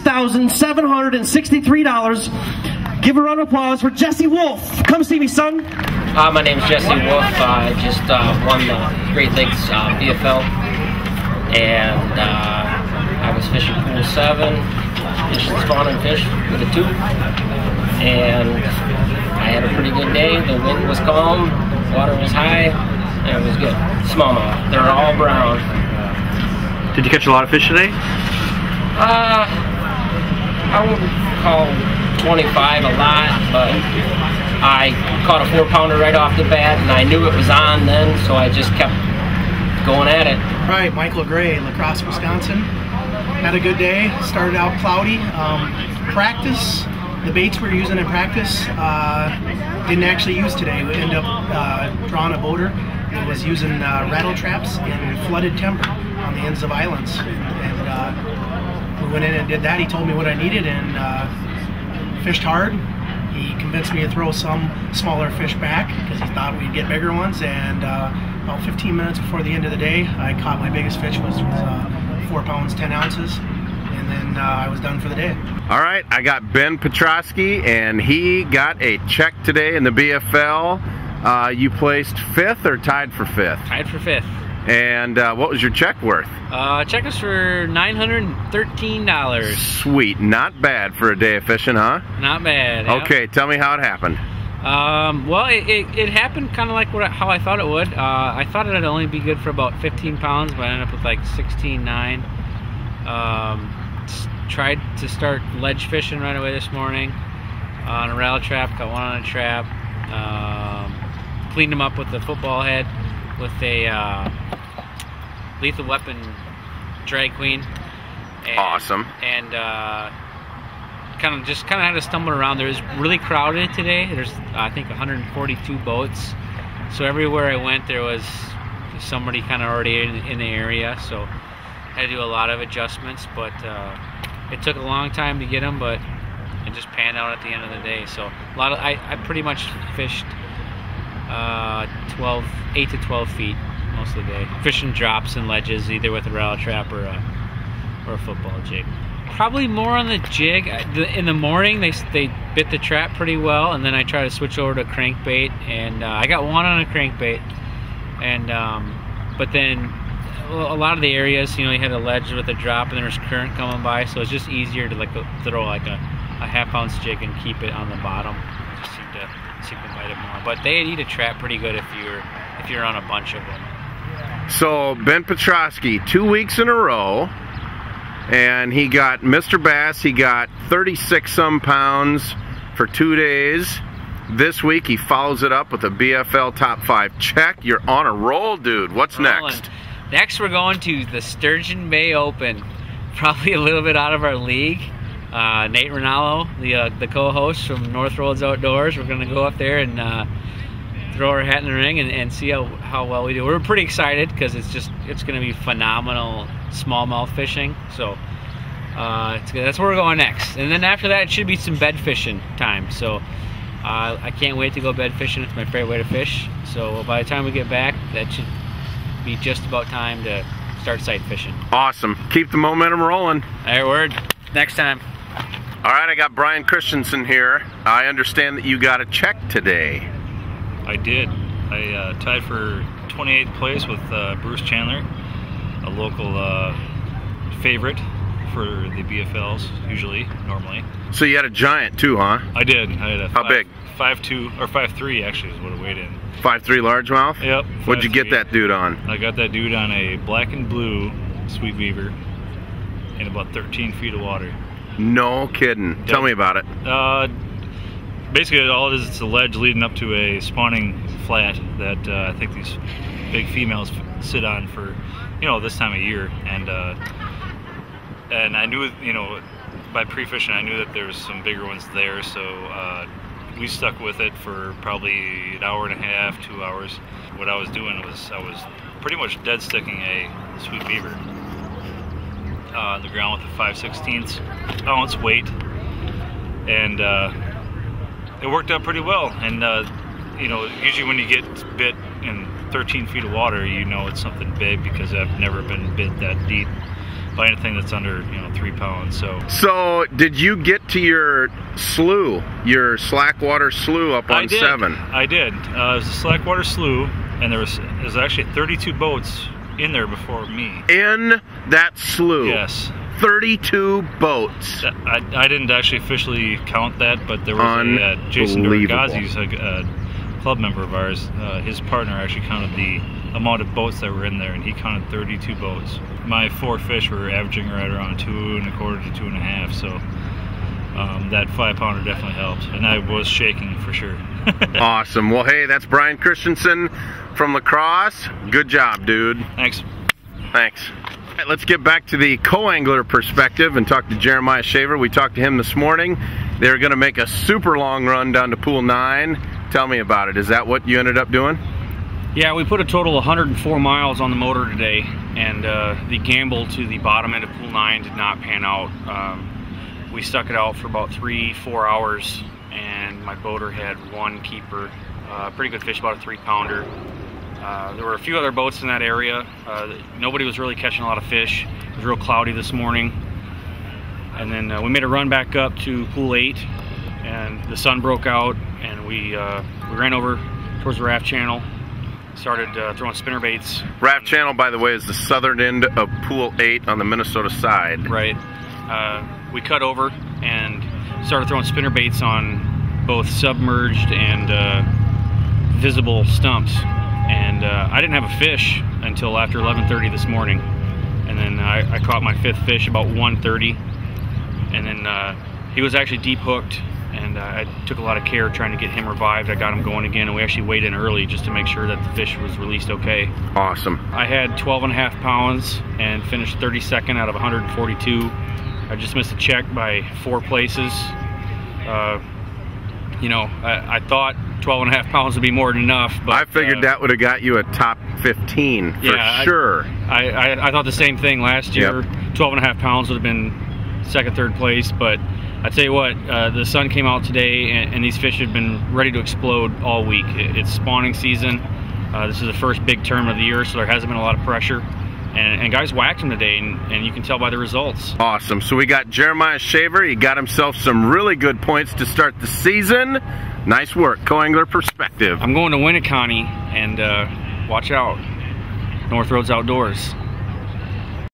$6,763. Give a round of applause for Jesse Wolf. Come see me, son. My name's Jesse Wolf. I just won the Great Lakes Bfl, and I was fishing pool 7, fishing spawning fish with a tube, and I had a pretty good day. The wind was calm, water was high, and it was good. Smallmouth. They're all brown. Did you catch a lot of fish today? I wouldn't call 25 a lot, but I caught a 4-pounder right off the bat, and I knew it was on then, so I just kept going at it. Right, Michael Gray, La Crosse, Wisconsin. Had a good day. Started out cloudy. Practice, the baits we were using in practice, didn't actually use today. We ended up drawing a boater that was using rattle traps in flooded timber on the ends of islands. And we went in and did that. He told me what I needed and fished hard. He convinced me to throw some smaller fish back because he thought we'd get bigger ones, and about 15 minutes before the end of the day I caught my biggest fish, was 4 pounds 10 ounces, and then I was done for the day. All right, I got Ben Petrosky, and he got a check today in the BFL. You placed 5th or tied for 5th? Tied for 5th. And what was your check worth? Check was for $913. Sweet, not bad for a day of fishing, huh? Not bad. Yep. Okay, tell me how it happened. Well, it happened kind of like how I thought it would. I thought it'd only be good for about 15 pounds, but I ended up with like 16.9. Tried to start ledge fishing right away this morning on a rattle trap. Got one on a trap. Cleaned them up with the football head with a Lethal Weapon drag queen. And, awesome. And kind of had to stumble around. There was really crowded today. There's I think 142 boats. So everywhere I went there was somebody kind of already in the area. So I had to do a lot of adjustments, but it took a long time to get them, but it just panned out at the end of the day. So I pretty much fished 8 to 12 feet most of the day. Fishing drops and ledges, either with a rattle trap or a football jig. Probably more on the jig. In the morning they bit the trap pretty well, and then I try to switch over to crankbait, and I got one on a crankbait, and but then a lot of the areas, you had a ledge with a drop, and there was current coming by, so it's just easier to throw like a half-ounce jig and keep it on the bottom. Just seem to bite it more. But they'd eat a trap pretty good if you're on a bunch of them. So Ben Petrosky, 2 weeks in a row, and he got Mr. Bass. He got 36 some pounds for 2 days. This week he follows it up with a BFL top 5 check. You're on a roll, dude. What's next? Next we're going to the Sturgeon Bay Open. Probably a little bit out of our league. Nate Rinaldo, the co-host from North Roads Outdoors, we're going to go up there and throw our hat in the ring and see how well we do. We're pretty excited because it's going to be phenomenal smallmouth fishing. So that's where we're going next. And then after that, it should be some bed fishing time. So I can't wait to go bed fishing. It's my favorite way to fish. So by the time we get back, that should be just about time to start sight fishing. Awesome. Keep the momentum rolling. All right, word. Next time. All right, I got Brian Christensen here. I understand that you got a check today. I did. I tied for 28th place with Bruce Chandler, a local favorite for the BFLs, normally. So you had a giant too, huh? I did. I had a How big? 5'2", or 5'3" actually is what it weighed in. 5'3" largemouth? Yep. What'd you get that dude on? I got that dude on a black and blue Sweet Beaver in about 13 feet of water. No kidding. Yep. Tell me about it. Basically all it is, it's a ledge leading up to a spawning flat that I think these big females sit on for, this time of year. And I knew, by pre-fishing, I knew that there was some bigger ones there, so we stuck with it for probably an hour and a half, 2 hours. What I was doing was I was pretty much dead sticking a Sweet Beaver on the ground with a 5/16 ounce weight, and it worked out pretty well. And usually when you get bit in 13 feet of water, it's something big, because I've never been bit that deep. by anything that's under 3 pounds. So did you get to your slough, your slackwater slough up on 7? I did. It was a slackwater slough, and there was actually 32 boats in there before me. In that slough? Yes. 32 boats. I didn't actually officially count that, but there was Jason Duragazi's a club member of ours. His partner actually counted the amount of boats that were in there, and he counted 32 boats. My 4 fish were averaging right around 2 1/4 to 2 1/2, so that 5-pounder definitely helped, and I was shaking for sure. Awesome. Well, hey, that's Brian Christensen from La Crosse. Good job, dude. Thanks. Thanks. All right, let's get back to the co-angler perspective and talk to Jeremiah Shaver. We talked to him this morning. They were going to make a super long run down to Pool 9. Tell me about it. Is that what you ended up doing? Yeah, we put a total of 104 miles on the motor today, and the gamble to the bottom end of Pool 9 did not pan out. We stuck it out for about 3-4 hours, and my boater had 1 keeper, pretty good fish, about a 3-pounder. There were a few other boats in that area. Nobody was really catching a lot of fish. It was real cloudy this morning. And then we made a run back up to Pool 8, and the sun broke out, and we ran over towards the raft channel, started throwing spinnerbaits. Raft channel, by the way, is the southern end of Pool 8 on the Minnesota side. Right. We cut over and started throwing spinnerbaits on both submerged and visible stumps. And I didn't have a fish until after 11:30 this morning. And then I caught my 5th fish about 1:30. And then he was actually deep hooked, and I took a lot of care trying to get him revived. I got him going again, and we actually weighed in early just to make sure that the fish was released okay. Awesome. I had 12.5 pounds and finished 32nd out of 142. I just missed a check by 4 places. I thought 12.5 pounds would be more than enough, but I figured that would have got you a top 15 for sure. I thought the same thing last year. Yep. 12.5 pounds would have been 2nd, 3rd place, but I tell you what, the sun came out today, and these fish have been ready to explode all week. It's spawning season. This is the first big tournament of the year, so there hasn't been a lot of pressure. And guys whacked him today, and you can tell by the results. Awesome. So we got Jeremiah Shaver. He got himself some really good points to start the season. Nice work, co-angler perspective. I'm going to Winneconne, and watch out. North Roads Outdoors.